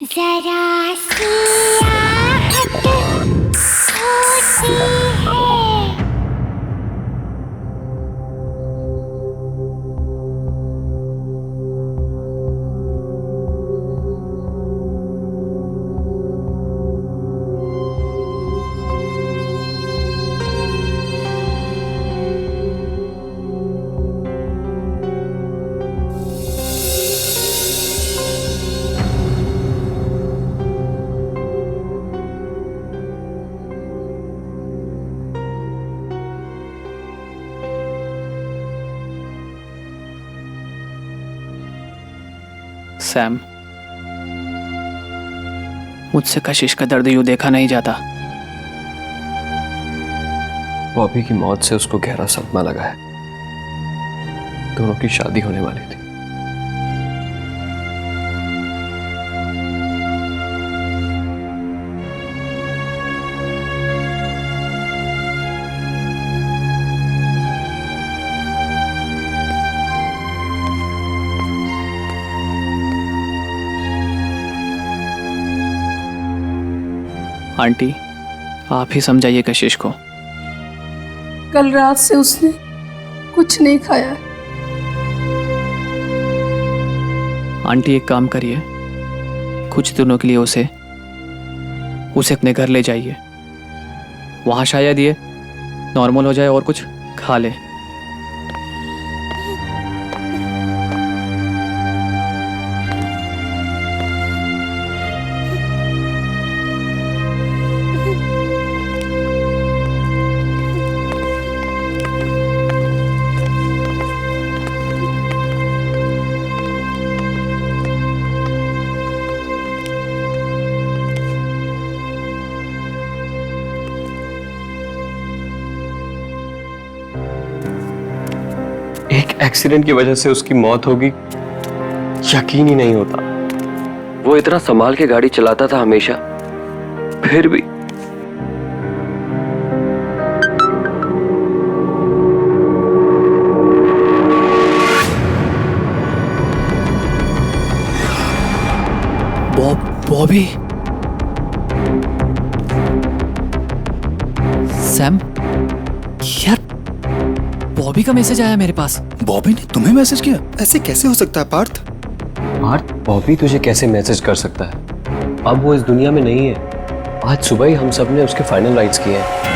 जरा सी आहट होती है। सैम, मुझसे कशिश का दर्द यूं देखा नहीं जाता। बॉबी की मौत से उसको गहरा सदमा लगा है। दोनों की शादी होने वाली थी। आंटी, आप ही समझाइए कशिश को। कल रात से उसने कुछ नहीं खाया है। आंटी, एक काम करिए, कुछ दिनों के लिए उसे अपने घर ले जाइए। वहां शायद ये नॉर्मल हो जाए और कुछ खा ले। एक एक्सीडेंट की वजह से उसकी मौत होगी, यकीन ही नहीं होता। वो इतना संभाल के गाड़ी चलाता था हमेशा, फिर भी। बॉबी, सैम, यार बॉबी का मैसेज आया मेरे पास। बॉबी ने तुम्हें मैसेज किया? ऐसे कैसे हो सकता है पार्थ? पार्थ, बॉबी तुझे कैसे मैसेज कर सकता है? अब वो इस दुनिया में नहीं है। आज सुबह ही हम सब ने उसके फाइनल राइट्स किए हैं।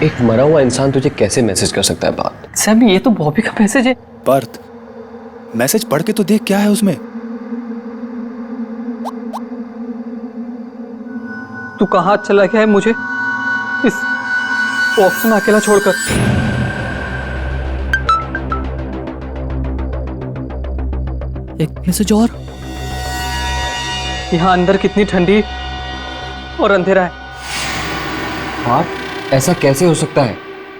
एक मरा हुआ इंसान तुझे कैसे मैसेज कर सकता है? बात सैम, ये तो बॉबी का मैसेज है। पार्थ, मैसेज पढ़ के तो देख क्या है उसमें। तू कहाँ चला गया है मुझे इस बॉक्स में अकेला छोड़कर? एक मैसेज और। यहाँ अंदर कितनी ठंडी और अंधेरा है। बात ऐसा कैसे हो सकता है?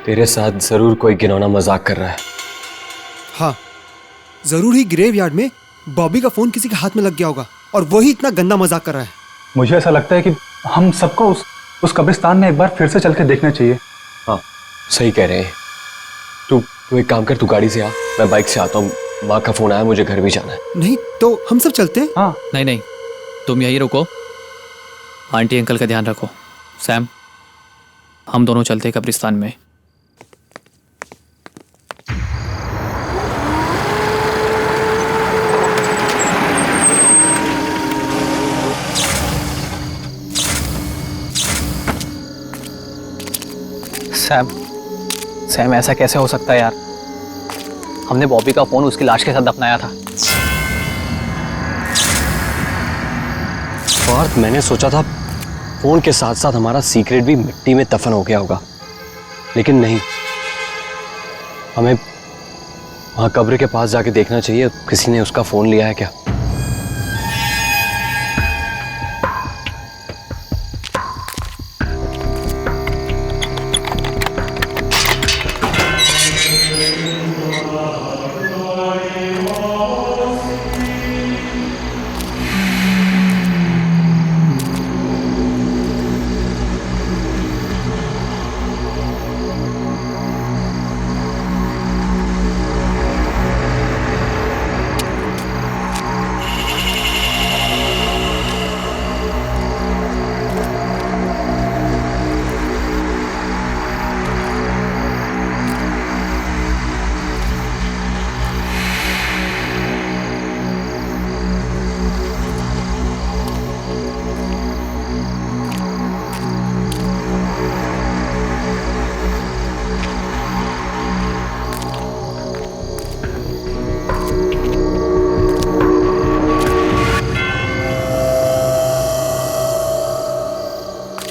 तेरे साथ जरूर कोई घिनौना मजाक कर रहा है। हाँ, जरूर ही ग्रेवयार्ड में बॉबी का फोन किसी के हाथ में लग गया होगा और वही इतना गंदा मजाक कर रहा है। मुझे ऐसा लगता है कि हम सबको उस कब्रिस्तान में एक बार फिर से चल के देखना चाहिए। हाँ, सही कह रहे हैं। तू एक काम कर, तू गाड़ी से आ, मैं बाइक से आता हूँ। माँ का फोन आया, मुझे घर भी जाना है। नहीं तो हम सब चलते हैं। हाँ, नहीं, तुम यहीं रुको, आंटी अंकल का ध्यान रखो। सैम, हम दोनों चलते हैं कब्रिस्तान में। सैम, ऐसा कैसे हो सकता है यार? हमने बॉबी का फोन उसकी लाश के साथ दफनाया था। पार्थ, मैंने सोचा था फोन के साथ साथ हमारा सीक्रेट भी मिट्टी में दफन हो गया होगा, लेकिन नहीं। वहां कब्र के पास जाके देखना चाहिए, किसी ने उसका फोन लिया है क्या?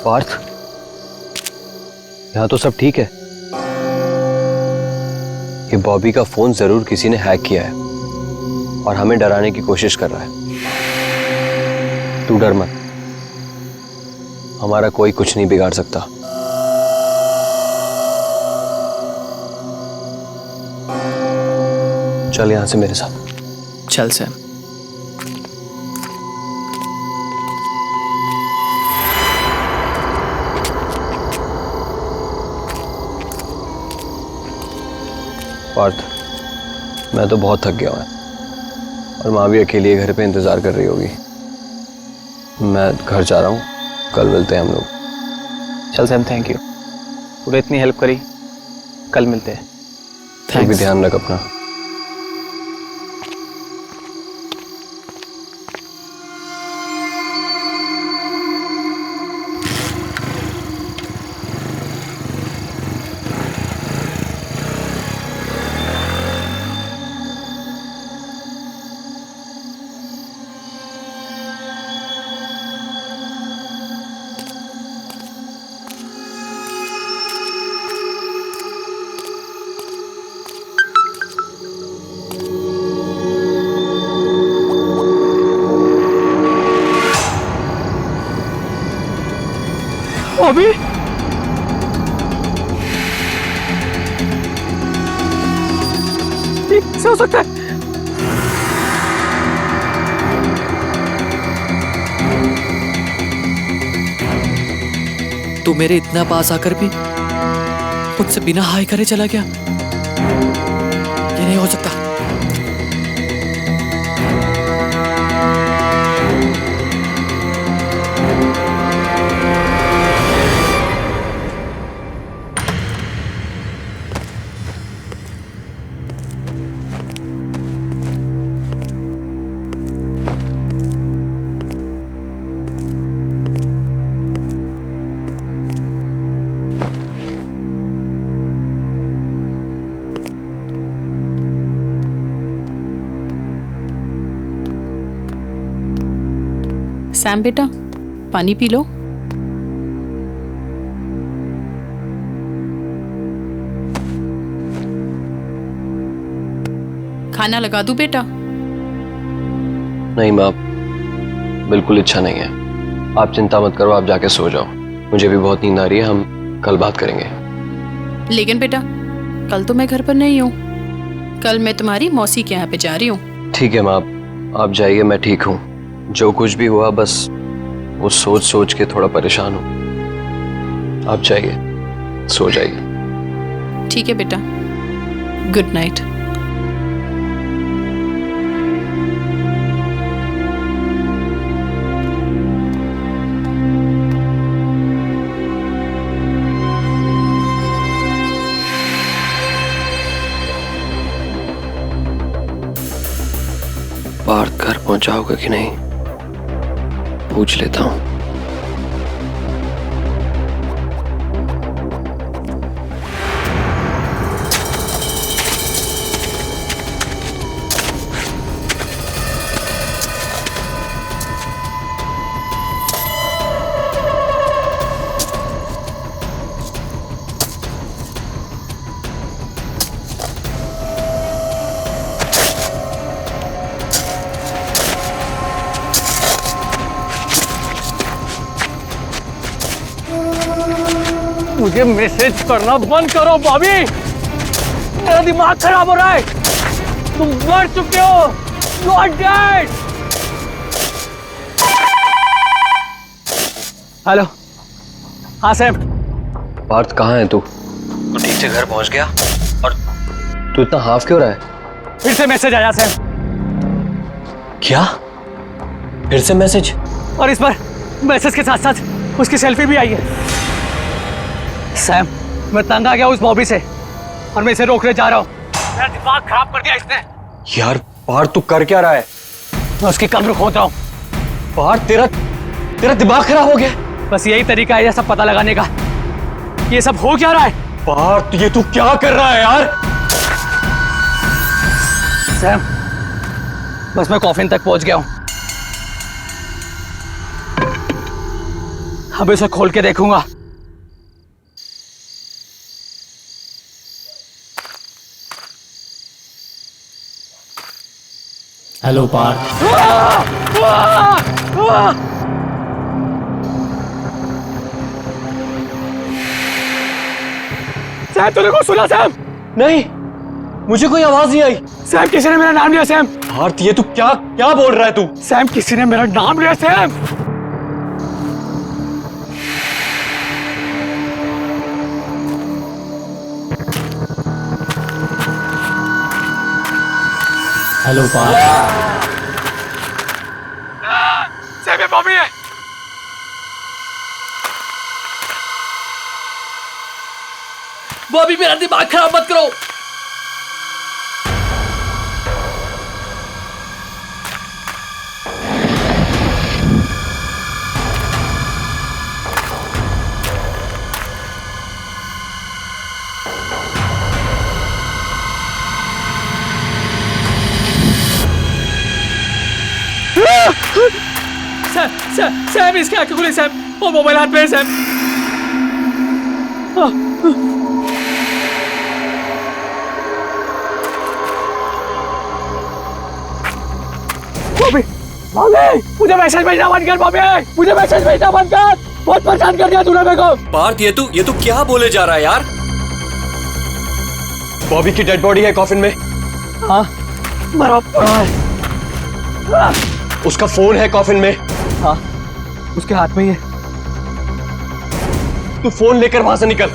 पार्थ, यहाँ तो सब ठीक है। ये बॉबी का फोन जरूर किसी ने हैक किया है और हमें डराने की कोशिश कर रहा है। तू डर मत, हमारा कोई कुछ नहीं बिगाड़ सकता। चल यहां से मेरे साथ। चल सैम। पार्थ, मैं तो बहुत थक गया हूं और माँ भी अकेली घर पे इंतजार कर रही होगी। मैं घर जा रहा हूँ, कल मिलते हैं हम लोग। चल सैम, थैंक यू, तूने इतनी हेल्प करी। कल मिलते हैं। तू भी ध्यान रख अपना। अभी से हो सकता है। तू मेरे इतना पास आकर भी मुझसे बिना हाय करे चला गया। ये नहीं हो सकता। सैम बेटा, पानी पी लो। खाना लगा दूं बेटा? नहीं माँ, बिल्कुल इच्छा नहीं है। आप चिंता मत करो, आप जाके सो जाओ। मुझे भी बहुत नींद आ रही है, हम कल बात करेंगे। लेकिन बेटा, कल तो मैं घर पर नहीं हूँ। कल मैं तुम्हारी मौसी के यहाँ पे जा रही हूँ। ठीक है माँ, आप जाइए, मैं ठीक हूँ। जो कुछ भी हुआ बस वो सोच सोच के थोड़ा परेशान हूँ। आप जाइए, सो जाइए। ठीक है बेटा, गुड नाइट। पार्थ घर पहुंचाओगे कि नहीं, पूछ लेता हूं। मुझे मैसेज करना बंद करो बॉबी, मेरा दिमाग खराब हो रहा है। तुम मर चुके हो, यू आर डेड। हेलो, हाँ सैम। पार्थ कहाँ है तू? ठीक से घर पहुंच गया? और तू इतना हाफ क्यों रहा है? फिर से मैसेज आया सैम। क्या? फिर से मैसेज? और इस बार मैसेज के साथ साथ उसकी सेल्फी भी आई है। सैम, मैं तंग आ गया उस बॉबी से और मैं इसे रोकने जा रहा हूँ। मेरा दिमाग खराब कर दिया इसने। यार पार्थ तू कर क्या रहा है? मैं उसकी कब्र खोद रहा हूँ। पार्थ तेरा दिमाग खराब हो गया? बस यही तरीका है ये सब पता लगाने का। ये सब हो क्या रहा है? पार्थ ये तू क्या कर रहा है यार? सैम, बस मैं कॉफिन तक पहुंच गया हूं। अब इसे खोल के देखूंगा। हेलो पार्थ। सैम, तूने को सुना? सैम नहीं, मुझे कोई आवाज नहीं आई। सैम, किसी ने मेरा नाम लिया। सैम, पार्थ ये तू क्या क्या बोल रहा है तू? सैम, किसी ने मेरा नाम लिया। Sam, hello Partha. सैम, ये बॉबी है। बॉबी मेरा दिमाग खराब मत करो। सैम, इसके आंखें खुली। सैम, वो मोबाइल हाथ में है। सैम, बॉबी, बॉबी, मुझे मैसेज भेजना बंद कर। बॉबी, मुझे मैसेज भेजना बंद कर। बहुत परेशान कर दिया तूने मेरे को। पार्थ ये तू क्या बोले जा रहा है यार? बॉबी की डेड बॉडी है कॉफिन में। हाँ, मरा पड़ा है। उसका फोन है कॉफिन में। हाँ, उसके हाथ में ही है। तू फोन लेकर वहां से निकल।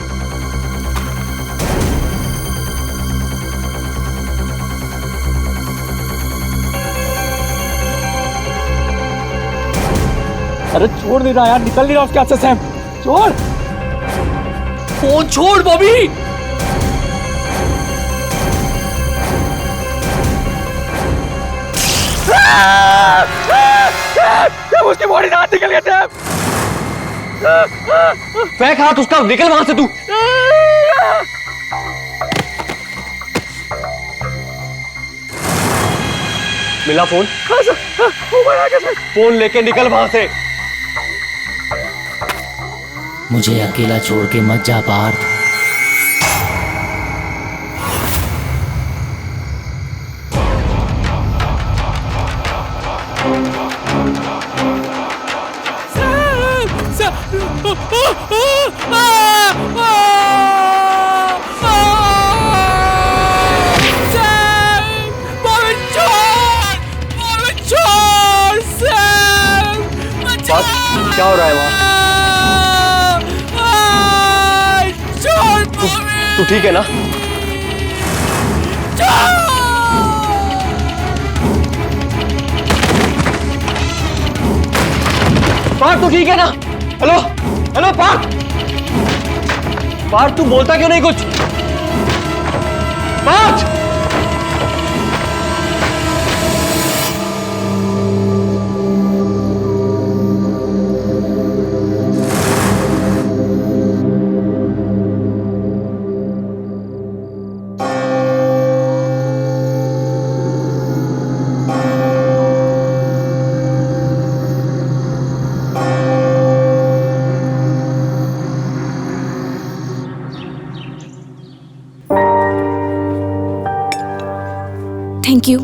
अरे छोड़ दे रहा यार, निकल नहीं रहा उसके हाथ से। सैम, छोड़। फोन छोड़ बॉबी। उसकी बॉडी से हाथ निकल गया। सैम, फेंक हाथ उसका, निकल वहां से तू। मिला फोन? फोन लेके निकल वहां से। मुझे अकेला छोड़ के मत जा पार्थ। क्या हो रहा है वहां? तू ठीक है ना? पार्थ तू ठीक है ना? हेलो हेलो पार्थ, पार्थ तू बोलता क्यों नहीं कुछ? Parth, thank you.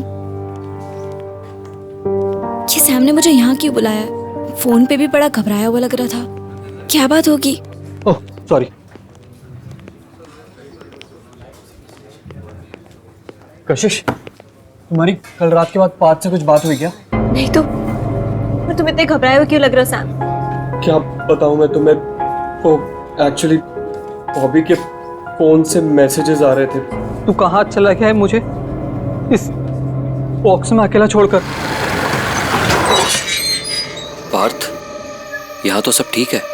ये सैम ने मुझे यहाँ क्यों बुलाया? फोन पे भी बड़ा घबराया हुआ लग रहा था। क्या बात होगी? ओह सॉरी, कशिश, तुम्हारी कल रात के बाद पार्थ से कुछ बात हुई क्या? नहीं तो पर तुम इतने घबराए हुए क्यों लग रहे हो सैम? क्या बताऊं मैं तुम्हें, वो एक्चुअली बॉबी के फोन से मैसेजेस आ रहे थे। तू कहाँ चला गया है मुझे इस बॉक्स में अकेला छोड़कर? पार्थ, यहाँ तो सब ठीक है।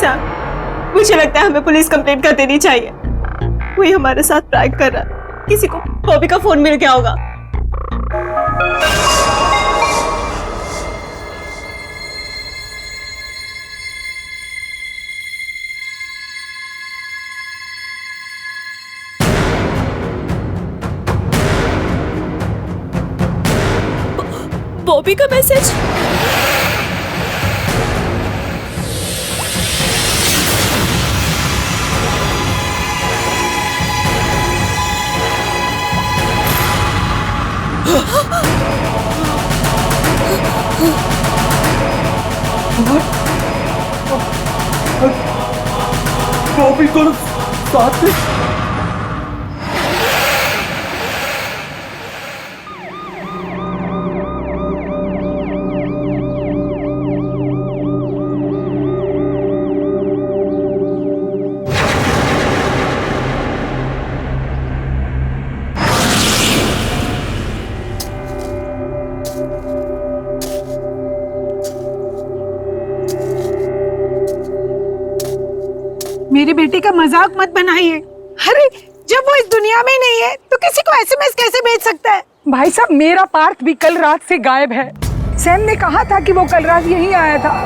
सैम, मुझे लगता है हमें पुलिस कंप्लेंट कर देनी चाहिए। कोई हमारे साथ प्रैंक कर रहा है, किसी को बॉबी का फोन मिल गया होगा। बॉबी का मैसेज। बॉबी को साथ में मेरी बेटी का मजाक मत बनाइए। अरे जब वो इस दुनिया में नहीं है तो किसी को एसएमएस कैसे भेज सकता है? भाई साहब, मेरा पार्थ भी कल रात से गायब है। सैम ने कहा था कि वो कल रात यहीं आया था।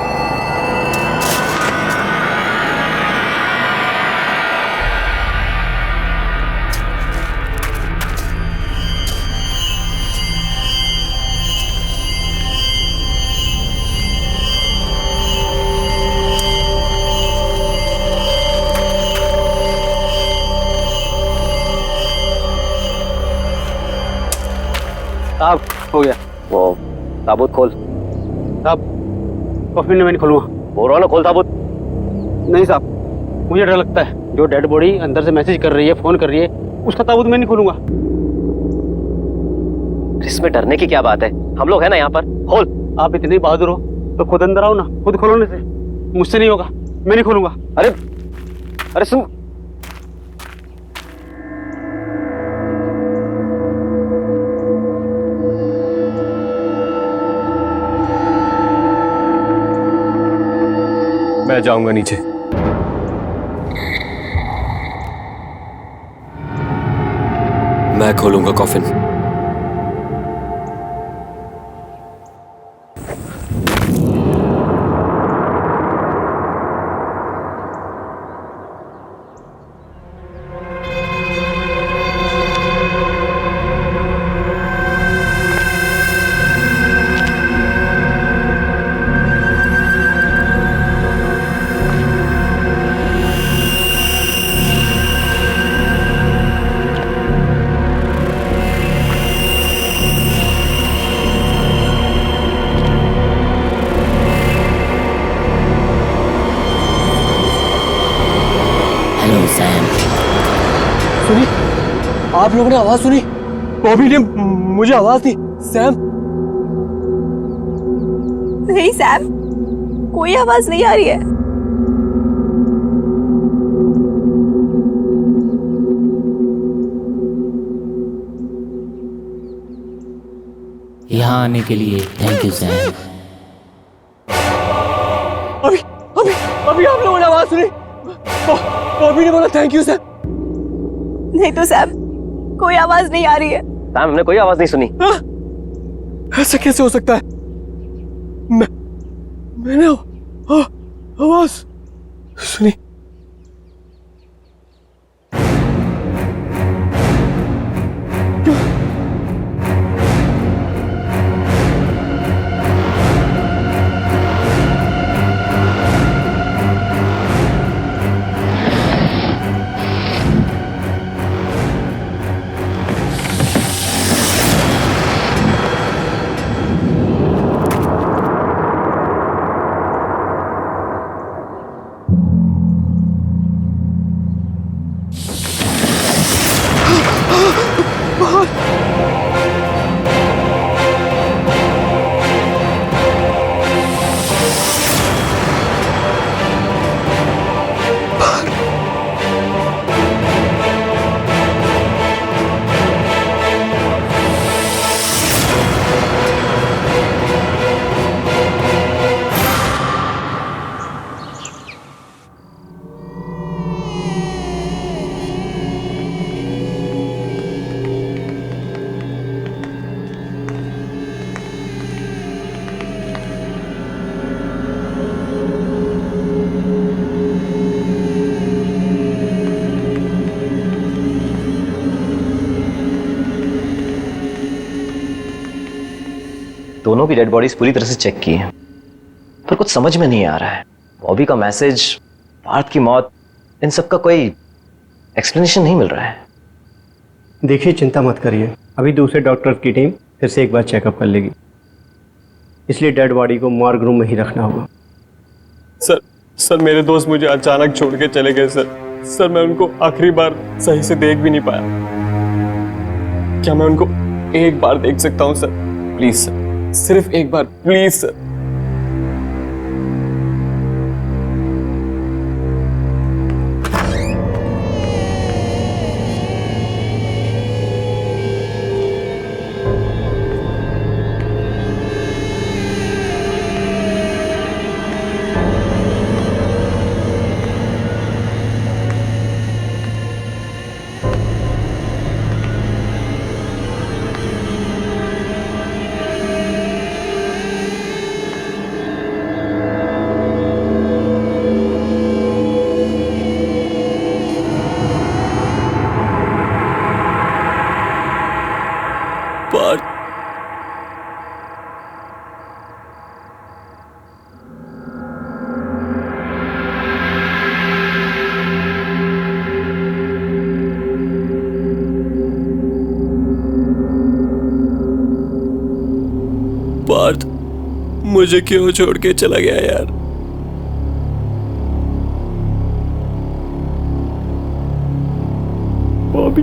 साहब, हो गया। वो ताबूत खोल। साहब, कॉफी में मैं नहीं खोलूंगा। बोल रहा ना, खोल ताबूत। नहीं साहब, मुझे डर लगता है। जो डेड बॉडी अंदर से मैसेज कर रही है, फोन कर रही है, उसका ताबूत मैं नहीं खोलूंगा। इसमें डरने की क्या बात है? हम लोग हैं ना यहाँ पर। खोल। आप इतने बहादुर हो तो खुद अंदर आओ ना, खुद खोलोने से। मुझसे नहीं होगा, मैं नहीं खोलूंगा। अरे अरे सुन, मैं जाऊंगा नीचे। मैं खोलूंगा कॉफिन। सुनी? आप लोगों ने आवाज सुनी? बॉबी ने मुझे आवाज दी। सैम? नहीं सैम, कोई आवाज नहीं आ रही है। यहाँ आने के लिए थैंक यू सैम। अभी अभी अभी आप लोगों ने आवाज सुनी? बॉबी ने बोला थैंक यू सैम। नहीं तो सैम, कोई आवाज नहीं आ रही है। सैम, हमने कोई आवाज नहीं सुनी। ऐसा कैसे हो सकता है? मैंने आवाज सुनी। दोनों की डेड बॉडीज पूरी तरह से चेक की है, पर कुछ समझ में नहीं आ रहा है। बॉबी का मैसेज, पार्थ की मौत, इन सब का कोई एक्सप्लेनेशन नहीं मिल रहा है। देखिए, चिंता मत करिए, अभी दूसरे डॉक्टर की टीम फिर से एक बार चेकअप कर लेगी, इसलिए डेड बॉडी को मॉर्ग रूम में ही रखना होगा। सर मेरे दोस्त मुझे अचानक छोड़ के चले गए सर मैं उनको आखिरी बार सही से देख भी नहीं पाया। क्या मैं उनको एक बार देख सकता हूँ सर? प्लीज सर, सिर्फ एक बार, प्लीज सर। पार्थ मुझे क्यों छोड़ के चला गया यार? बॉबी,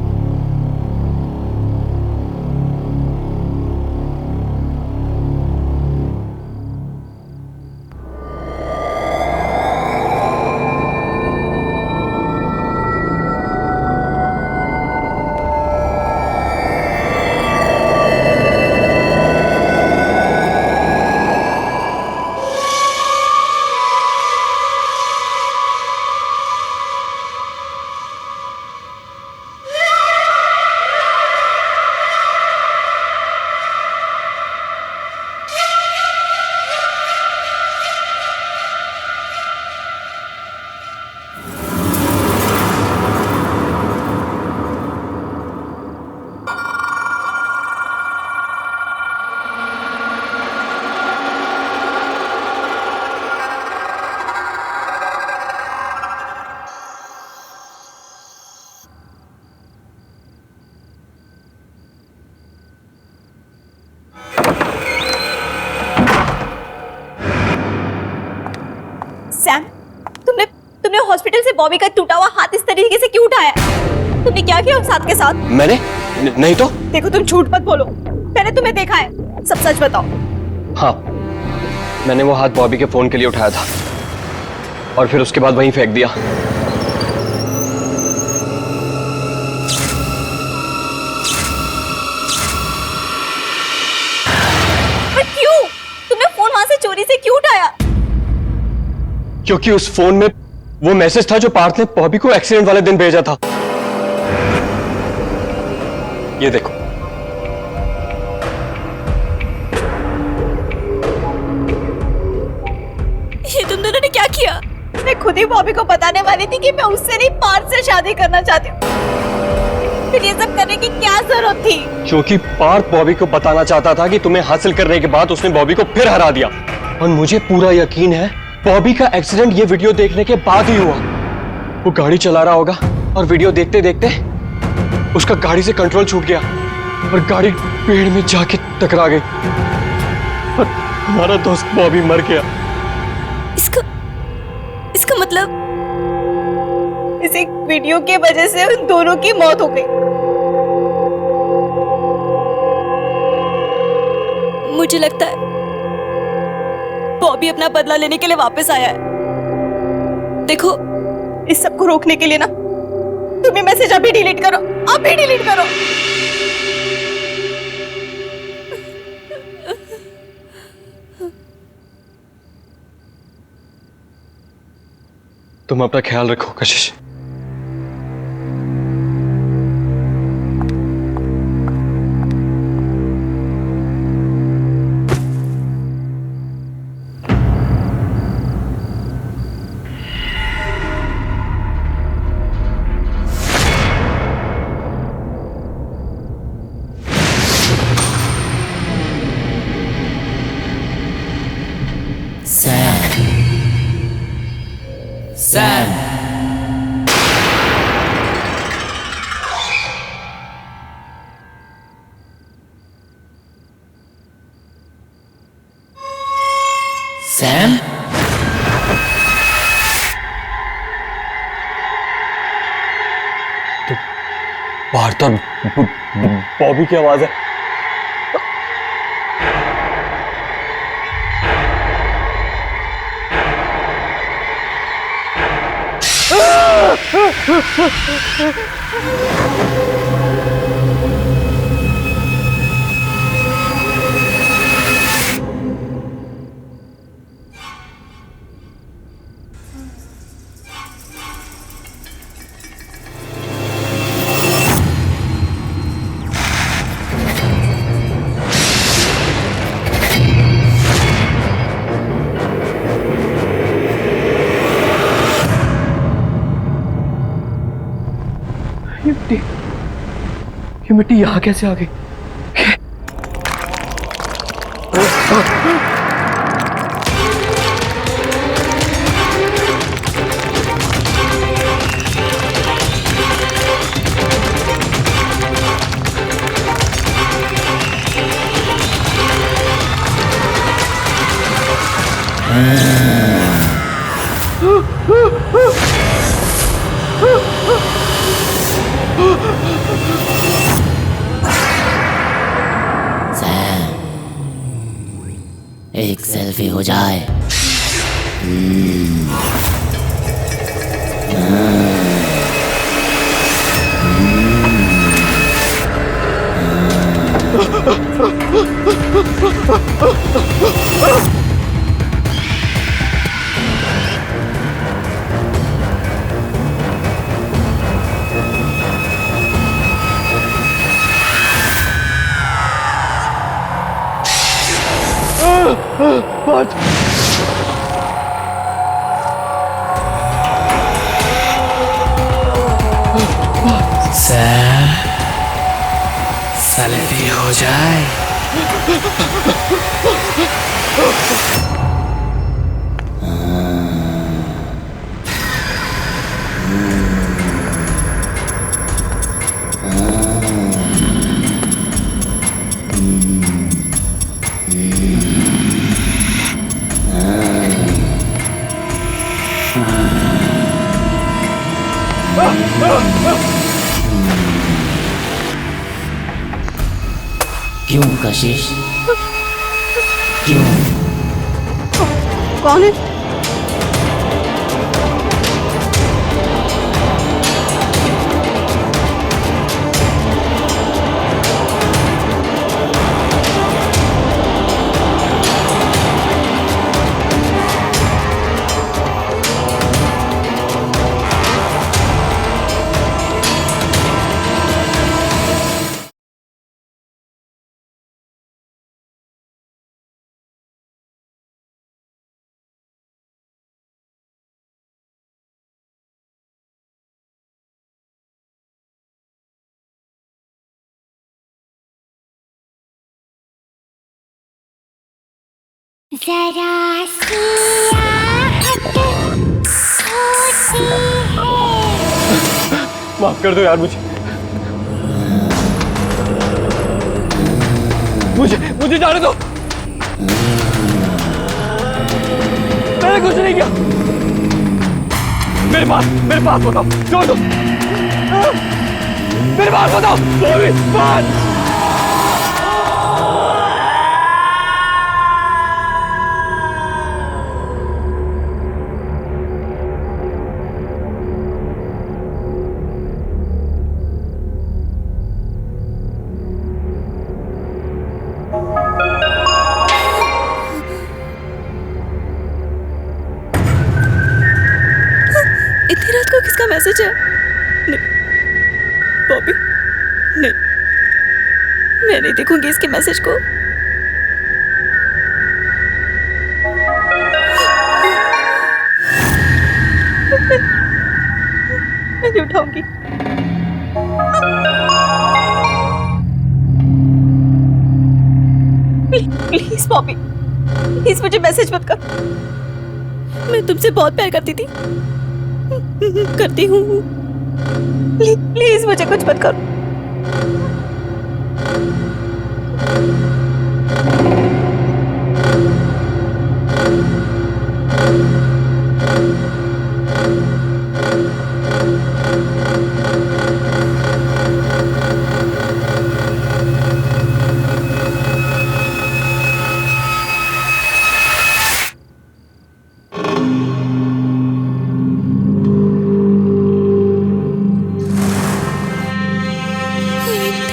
सैम, तुमने हॉस्पिटल से बॉबी का टूटा हुआ हाथ इस तरीके से क्यों उठाया? तुमने क्या किया उस हाथ के साथ? मैंने नहीं तो। देखो, तुम झूठ मत बोलो, मैंने तुम्हें देखा है, सब सच बताओ। हाँ, मैंने वो हाथ बॉबी के फोन के लिए उठाया था और फिर उसके बाद वहीं फेंक दिया। पर क्यों? तुमने फोन वहां से चोरी से क्यों उठाया? क्योंकि उस फोन में वो मैसेज था जो पार्थ ने बॉबी को एक्सीडेंट वाले दिन भेजा था। ये देखो। ये तुम दोनों ने क्या किया? मैं खुद ही बॉबी को बताने वाली थी कि मैं उससे नहीं, पार्थ से शादी करना चाहती हूँ। फिर ये सब करने की क्या जरूरत थी? क्योंकि पार्थ बॉबी को बताना चाहता था कि तुम्हें हासिल करने के बाद उसने बॉबी को फिर हरा दिया। और मुझे पूरा यकीन है बॉबी का एक्सीडेंट ये वीडियो देखने के बाद ही हुआ। वो गाड़ी चला रहा होगा और वीडियो देखते देखते उसका गाड़ी से कंट्रोल छूट गया और गाड़ी पेड़ में जाके टकरा गई और हमारा दोस्त बॉबी मर गया। इसका मतलब इस एक वीडियो के वजह से उन दोनों की मौत हो गई। मुझे लगता है बॉबी अपना बदला लेने के लिए वापस आया है। देखो, इस सब को रोकने के लिए ना तुम ये मैसेज अभी डिलीट करो, अभी डिलीट करो। तुम अपना ख्याल रखो कशिश। सैम, बाहर तो बॉबी की आवाज है। ये मिट्टी यहाँ कैसे आ गई? सैम, एक सेल्फी हो जाए। सेल्फी हो जाए। क्यों कशिश, क्यों? कौन है? जरा सी आहट होती है। माफ कर दो यार मुझे जाने दो। मैंने कुछ नहीं किया। मेरे पास बताओ, छोड़ दो। मेरे पास बताओ, बात। इतनी रात को किसका मैसेज है? नहीं, बॉबी, नहीं, मैं नहीं देखूंगी इसके मैसेज को। मैं नहीं उठाऊंगी। प्लीज बॉबी, प्लीज मुझे मैसेज मत कर। मैं तुमसे बहुत प्यार करती थी, करती हूँ। प्लीज मुझे कुछ मत करो।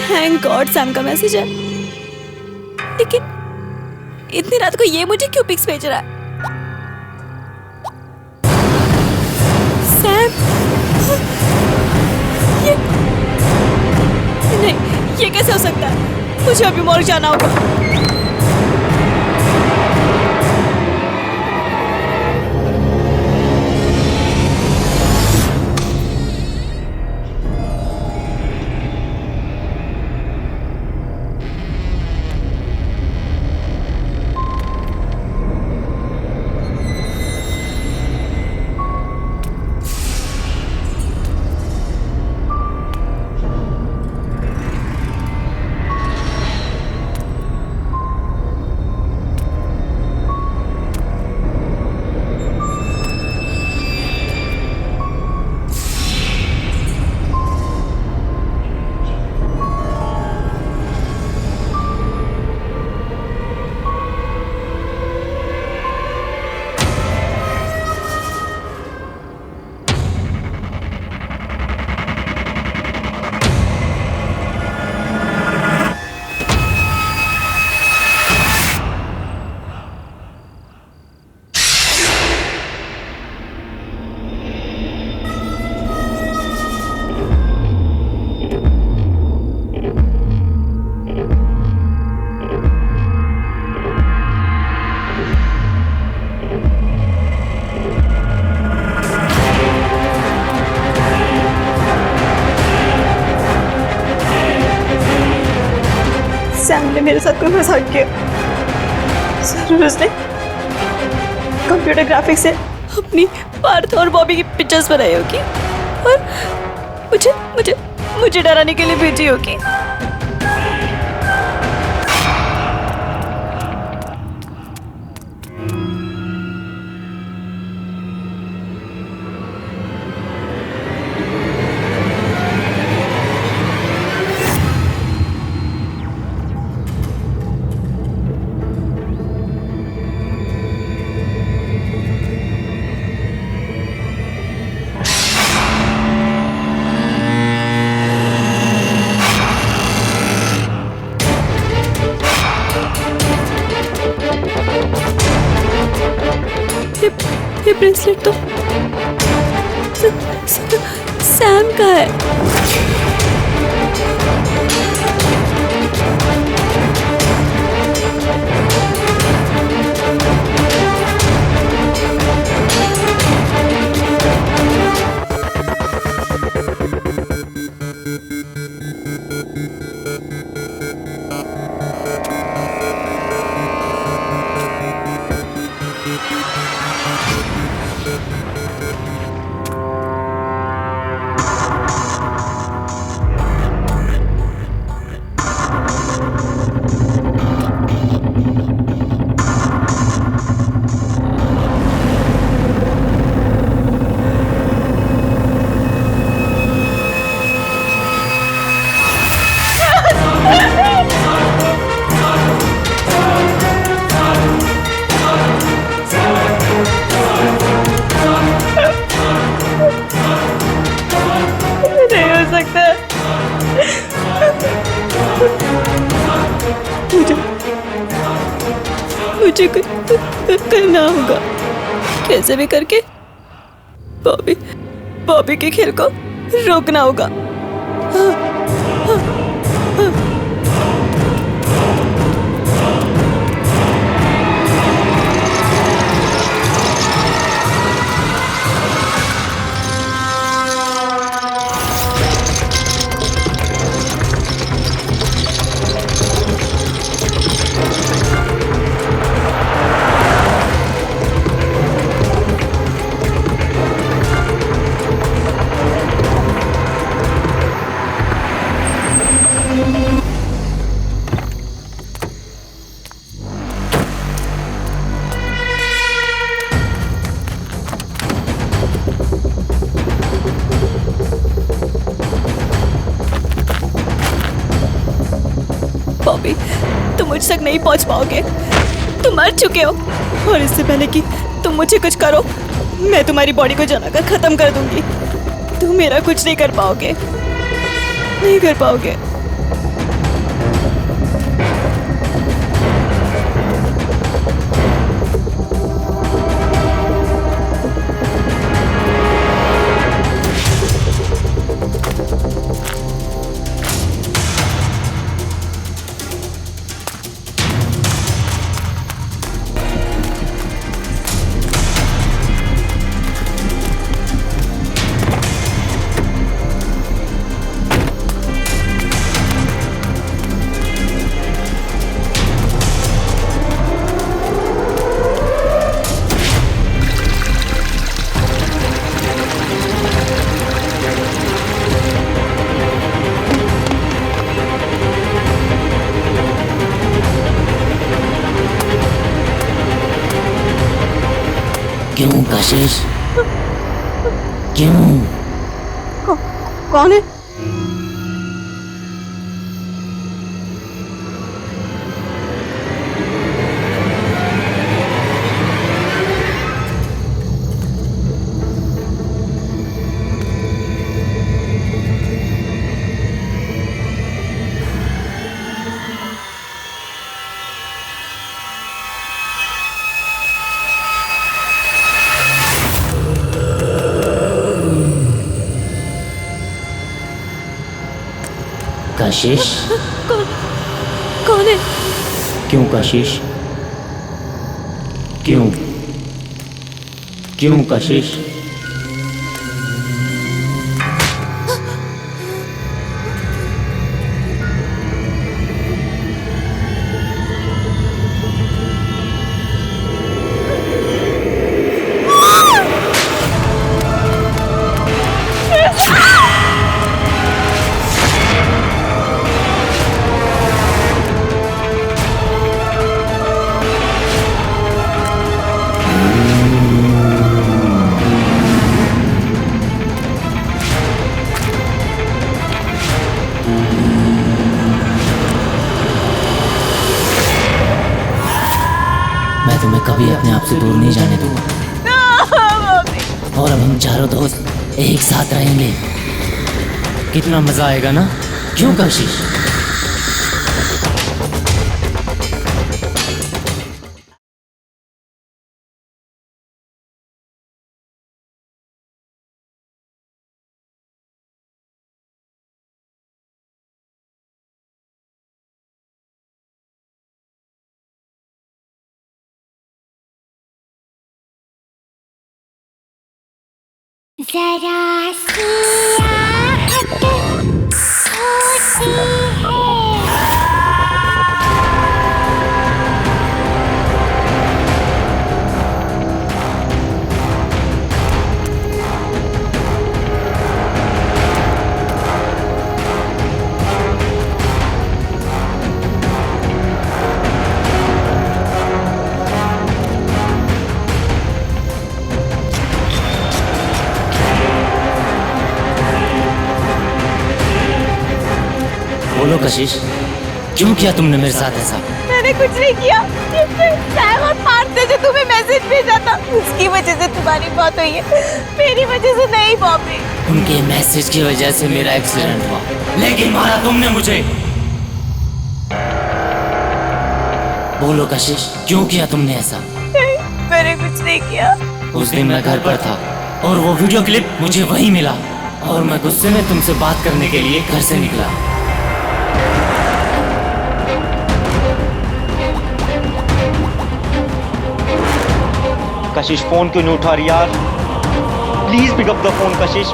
थैंक गॉड सैम का मैसेज है। लेकिन इतनी रात को ये मुझे क्यों पिक्स भेज रहा है? सैम, ये नहीं, ये कैसे हो सकता है? मुझे अभी मॉल जाना होगा। सैम ने मेरे साथ कोई मजाक किया। जरूर उसने कंप्यूटर ग्राफिक्स से अपनी पार्थ और बॉबी की पिक्चर्स बनाई होगी और मुझे मुझे मुझे डराने के लिए भेजी होगी। ये ब्रेसलेट तो सैम का है। मुझे कुछ करना होगा, कैसे भी करके बॉबी के खेल को रोकना होगा। बॉबी, तुम मुझ तक नहीं पहुंच पाओगे। तुम मर चुके हो और इससे पहले कि तुम मुझे कुछ करो, मैं तुम्हारी बॉडी को जलाकर खत्म कर दूंगी। तुम मेरा कुछ नहीं कर पाओगे, नहीं कर पाओगे। क्यों कशिश? क्यों? कौन है? कशिश? कौन है? क्यों कशिश? क्यों? क्यों कशिश? मैं तुम्हें कभी अपने आप से दूर नहीं जाने दूंगा। और अब हम चारों दोस्त एक साथ रहेंगे। कितना मजा आएगा ना? क्यों कशिश? जरा सी आहट होती है। बोलो कशिश, क्यों किया तुमने मेरे साथ ऐसा? मैंने कुछ नहीं किया। सैम और पार्थ ने जो तुम्हें मैसेज भेजा था, उसकी वजह से तुम्हारी मौत हुई है, मेरी वजह से नहीं बॉबी। उनके मैसेज की वजह से मेरा एक्सीडेंट हुआ, लेकिन मारा तुमने मुझे। बोलो कशिश, क्यों किया तुमने ऐसा? नहीं, मैंने कुछ नहीं किया। उस दिन मैं घर पर था और वो वीडियो क्लिप मुझे वहीं मिला और मैं गुस्से में तुमसे बात करने के लिए घर से निकला। कशिश फोन क्यों नहीं उठा रही यार? Please pick up the phone Kashish.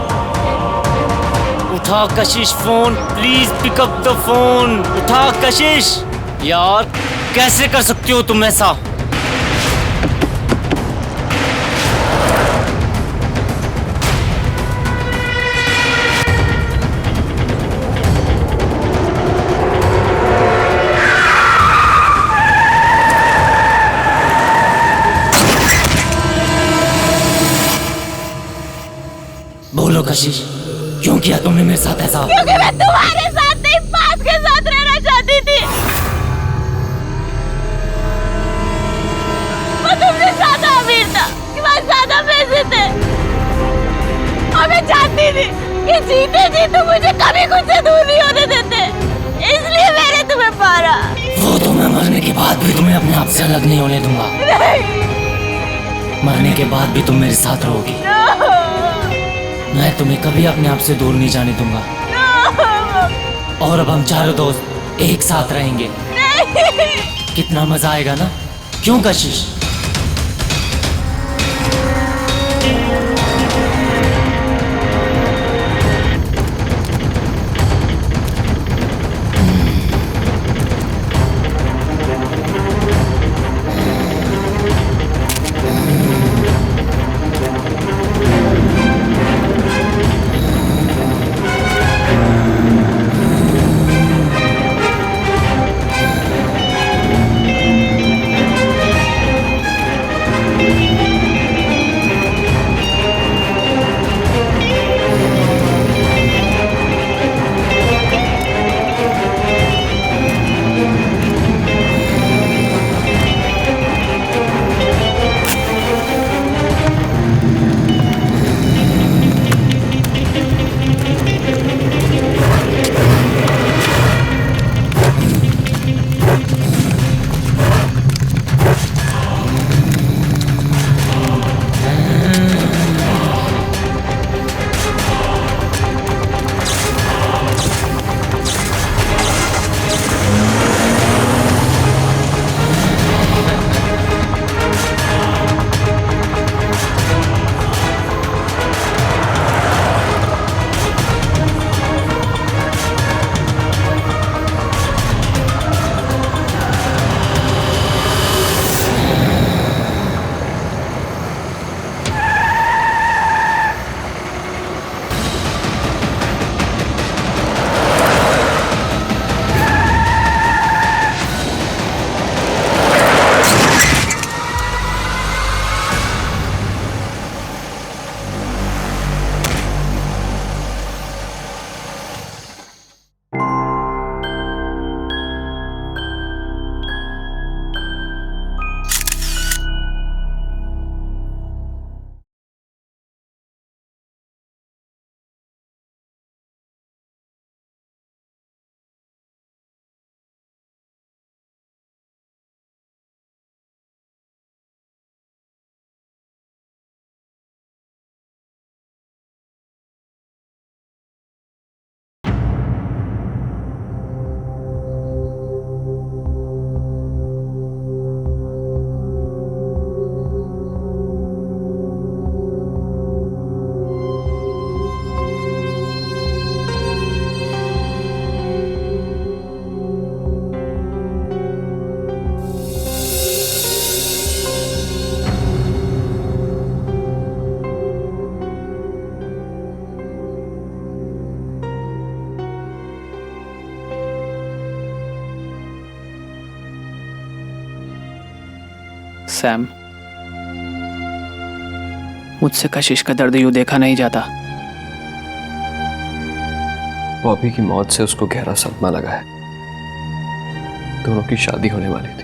उठा Kashish phone, please pick up the phone. उठा कशिश। यार कैसे कर सकती हो तुम ऐसा? बोलो कशिश, क्यों किया तुमने मेरे साथ ऐसा? क्योंकि मैं तुम्हारे साथ नहीं, पार्थ के साथ रहना चाहती थी। ज्यादा पैसे थे और मैं जानती थी कि जीते जी तुम मुझे कभी खुद से दूर नहीं होने देते, इसलिए मैंने तुम्हें मारा। वो तो मैं मरने के बाद भी तुम्हें अपने आप से अलग नहीं होने दूंगा। मरने के बाद भी तुम मेरे साथ रहोगी। मैं तुम्हें कभी अपने आप से दूर नहीं जाने दूंगा। और अब हम चारों दोस्त एक साथ रहेंगे। कितना मजा आएगा ना, क्यों कशिश? सैम, मुझसे कशिश का दर्द यूं देखा नहीं जाता। बॉबी की मौत से उसको गहरा सदमा लगा है। दोनों की शादी होने वाली थी।